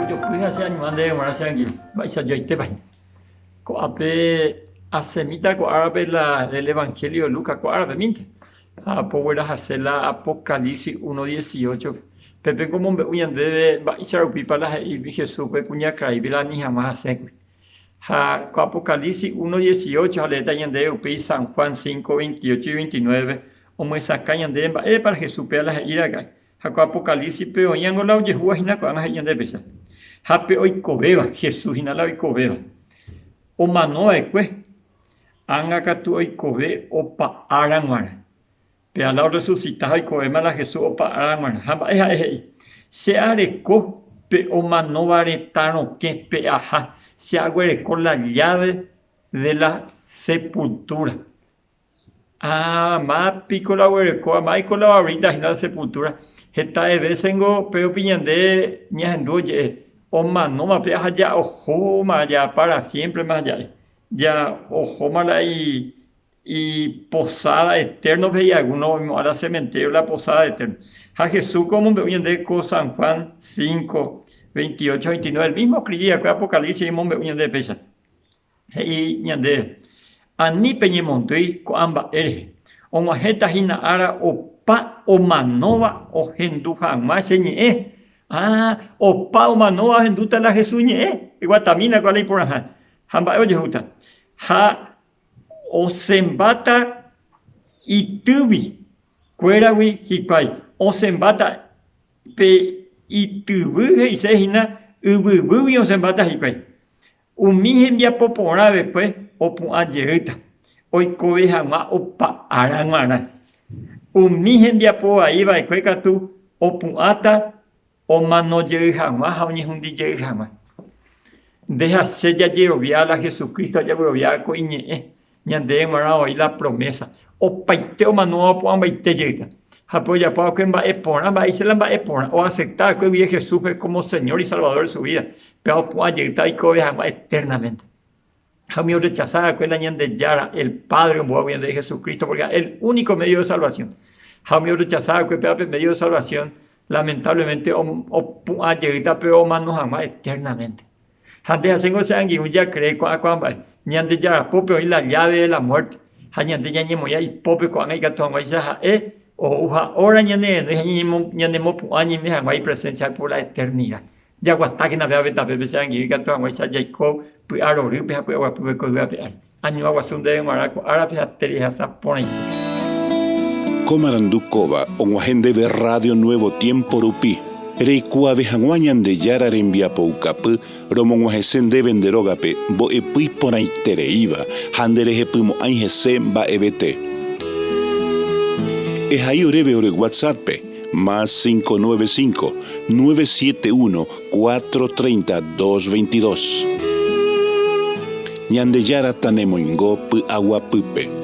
yo pude hacer animal de demorarse aquí. Vais a yo y te vais. Coape asemita coape el Evangelio de Lucas coape minte. A poder hacer la Apocalipsis 1:18. Pepe como me uyan de vais a upipa la y Jesús pe cuña crai vela ni jamás hace. Ha Apocalipsis 1:18 aleta yande upi San Juan 5:28 y 29. O me sacan de para Jesús pe la ira acá. Ha Apocalipsis pe oyango la oye huajina con a yande pesa. Ha pe hoy cobeba Jesús inala hoy cobeba. O manoa ekwe anga katu hoy kobe opa arangwara. Pe ala resucitado y coema la Jesús opa arangwara. Hamba se areco pe o manoa retano que pe aja se aguerecó la llave de la sepultura. Ma pico la aguerecó, ma y con la barrita en la sepultura. Esta de vez tengo pero piñande ñajendoye. O manoma pe aja ya ojo ma ya para siempre más allá. Ya ojo mala y posada eterno veía algunos al cementerio la posada eterna. A Jesús como me oyen de San Juan 5, 28, 29, el mismo escribía que Apocalipsis y me oyen de pesa. Y ñande, ani peñemontui coamba ere, o majeta hina ara o pa o manova o genduja más señe. O pa o manoa henduta la Jesús iguatamina cuál hay por ajá. Hamba oye justa. Ha o sembata y tubi cuerawi hipai o sembata pe y tubi y sejina ububi o sembata hipai umihen ya popora después o pu ayerita hoy cobe jamás o pa arangana umihen ya po ahí va cueca tú o pu ata o mano ye jamás a un di ye jamás deja ser ya llovía la Jesucristo ya llovía coiñe ñande mara hoy la promesa o paite o mano po ambaite llega apoya pa que va epora va y se la va epora o aceptar que vive Jesús como Señor y Salvador de su vida pero po ayeta y cobe jamás eternamente jamio rechazada que la ñande yara el Padre o bien de Jesucristo porque el único medio de salvación jamio rechazada que pepe medio de salvación lamentablemente o ayeta pero mano jamás eternamente antes hacen ese anguillo ya cree cuando ñande ya pope hoy la llave de la muerte ñande ya ñemo ya y pope cuando hay que tomar esa o ahora ñande mo añi me hay presencia por la eternidad ya guasta que navega beta bebe ese anguillo que tomar esa Jacob pues aro ripe pues agua pues coger año agua son de maraco ahora pues ateria esa pone Comarandukova on agende de Radio Nuevo Tiempo Rupi Reikua vejanguañan de yara rembia poucapu, romonguajesen de venderogape, bo epui ponaitereiva, handereje pumo anjesen ba ebete. Es ahí oreve ore WhatsApp, más 595-971-430-222. Ñande yara tanemo ingo pu agua pupe.